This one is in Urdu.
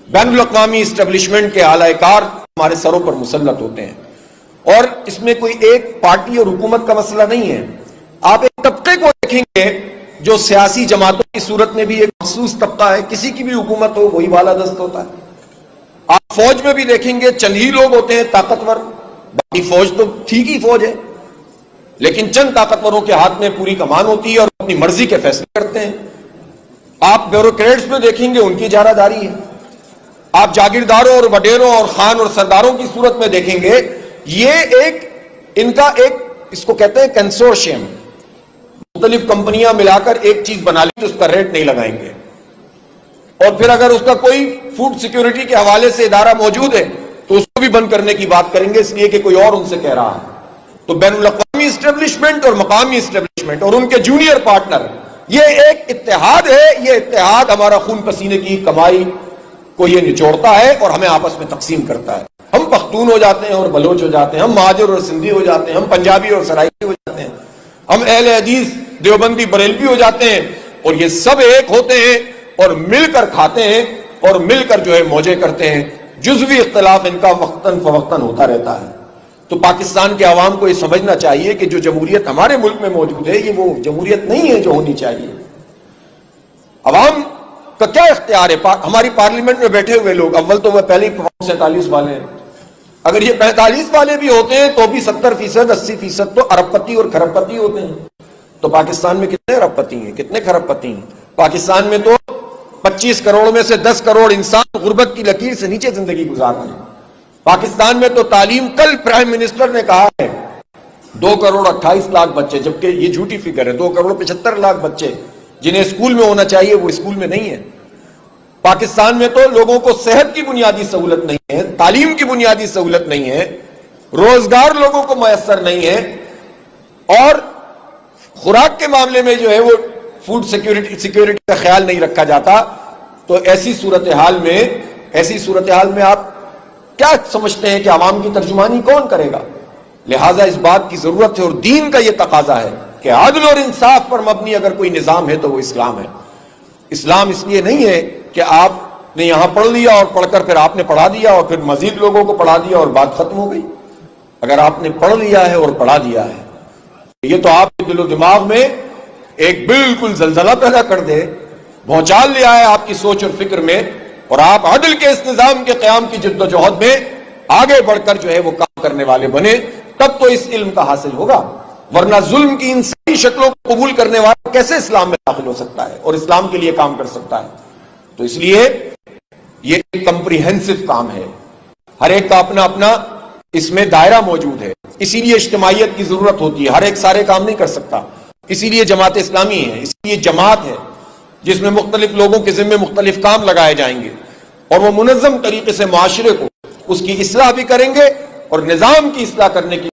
بین الاقوامی اسٹیبلشمنٹ کے اعلی کار ہمارے سروں پر مسلط ہوتے ہیں، اور اس میں کوئی ایک پارٹی اور حکومت کا مسئلہ نہیں ہے۔ آپ ایک طبقے کو دیکھیں گے جو سیاسی جماعتوں کی صورت میں بھی ایک مخصوص طبقہ ہے، کسی کی بھی حکومت ہو وہی بالادست ہوتا ہے۔ آپ فوج میں بھی دیکھیں گے چند ہی لوگ ہوتے ہیں طاقتور، باقی فوج تو ٹھیک ہی فوج ہے، لیکن چند طاقتوروں کے ہاتھ میں پوری کمان ہوتی ہے اور اپنی مرضی کے فیصلے کرتے ہیں۔ آپ بیوروکریٹس میں دیکھیں گے ان کی اجارہ داری ہے۔ آپ جاگیرداروں اور وڈیروں اور خان اور سرداروں کی صورت میں دیکھیں گے یہ ان کا اس کو کہتے ہیں کنسورشیم، مختلف کمپنیاں ملا کر ایک چیز بنا لی تو اس کا ریٹ نہیں لگائیں گے، اور پھر اگر اس کا کوئی فوڈ سیکیورٹی کے حوالے سے ادارہ موجود ہے تو اس کو بھی بند کرنے کی بات کریں گے، اس لیے کہ کوئی اور ان سے کہہ رہا ہے۔ تو بین الاقوامی اسٹیبلشمنٹ اور مقامی اسٹیبلشمنٹ اور ان کے جونیئر پارٹنر، یہ ایک اتحاد ہے۔ یہ اتحاد ہمارا خون پسینے کی کمائی کو یہ نچوڑتا ہے اور ہمیں آپس میں تقسیم کرتا ہے۔ ہم پختون ہو جاتے ہیں اور بلوچ ہو جاتے ہیں، ہم مہاجر اور سندھی ہو جاتے ہیں، ہم پنجابی اور سرائکی ہو جاتے ہیں، ہم اہل حدیث دیوبندی بریلوی ہو جاتے ہیں، اور یہ سب ایک ہوتے ہیں اور مل کر کھاتے ہیں اور مل کر جو ہے موجے کرتے ہیں۔ جزوی اختلاف ان کا وقتاً فوقتاً ہوتا رہتا ہے۔ تو پاکستان کے عوام کو یہ سمجھنا چاہیے کہ جو جمہوریت ہمارے ملک میں موجود ہے یہ وہ جمہوریت نہیں ہے جو ہونی چاہیے۔ عوام کا کیا اختیار ہے؟ ہماری پارلیمنٹ میں بیٹھے ہوئے لوگ، اول تو وہ پہلے ہی 47 والے ہیں، اگر یہ 45 والے بھی ہوتے ہیں تو بھی 70%، 80% تو ارب پتی اور کھرب پتی ہوتے ہیں۔ تو پاکستان میں کتنے ارب پتی ہیں، کتنے کھرب پتی ہیں؟ پاکستان میں تو 25 کروڑ میں سے 10 کروڑ انسان غربت کی لکیر سے نیچے زندگی گزار رہے ہیں۔ پاکستان میں تو تعلیم، کل پرائم منسٹر نے کہا ہے 2 کروڑ 28 لاکھ بچے، جبکہ یہ جھوٹی فگر ہے، 2 کروڑ 75 لاکھ بچے جنہیں اسکول میں ہونا چاہیے وہ اسکول میں نہیں ہے۔ پاکستان میں تو لوگوں کو صحت کی بنیادی سہولت نہیں ہے، تعلیم کی بنیادی سہولت نہیں ہے، روزگار لوگوں کو میسر نہیں ہے، اور خوراک کے معاملے میں جو ہے وہ فوڈ سیکیورٹی کا خیال نہیں رکھا جاتا۔ تو ایسی صورتحال میں آپ کیا سمجھتے ہیں کہ عوام کی ترجمانی کون کرے گا؟ لہٰذا اس بات کی ضرورت ہے، اور دین کا یہ تقاضا ہے کہ عدل اور انصاف پر مبنی اگر کوئی نظام ہے تو وہ اسلام ہے۔ اسلام اس لیے نہیں ہے کہ آپ نے یہاں پڑھ لیا اور پڑھ کر پھر آپ نے پڑھا دیا اور پھر مزید لوگوں کو پڑھا دیا اور بات ختم ہو گئی۔ اگر آپ نے پڑھ لیا ہے اور پڑھا دیا ہے یہ تو آپ کے دل و دماغ میں ایک بالکل زلزلہ پیدا کر دے، بھونچال لے آئے آپ کی سوچ اور فکر میں، اور آپ عدل کے اس نظام کے قیام کی جد و جہد میں آگے بڑھ کر جو ہے وہ کام کرنے والے بنے، تب تو اس علم کا حاصل ہوگا۔ ورنہ ظلم کی ان ساری شکلوں کو قبول کرنے والا کیسے اسلام میں داخل ہو سکتا ہے اور اسلام کے لیے کام کر سکتا ہے؟ تو اس لیے یہ ایک کمپریہنسو کام ہے، ہر ایک کا اپنا اپنا اس میں دائرہ موجود ہے، اسی لیے اجتماعیت کی ضرورت ہوتی ہے، ہر ایک سارے کام نہیں کر سکتا، اسی لیے جماعت اسلامی ہے، اسی لیے جماعت ہے جس میں مختلف لوگوں کے ذمہ مختلف کام لگائے جائیں گے، اور وہ منظم طریقے سے معاشرے کو اس کی اصلاح بھی کریں گے اور نظام کی اصلاح کرنے کی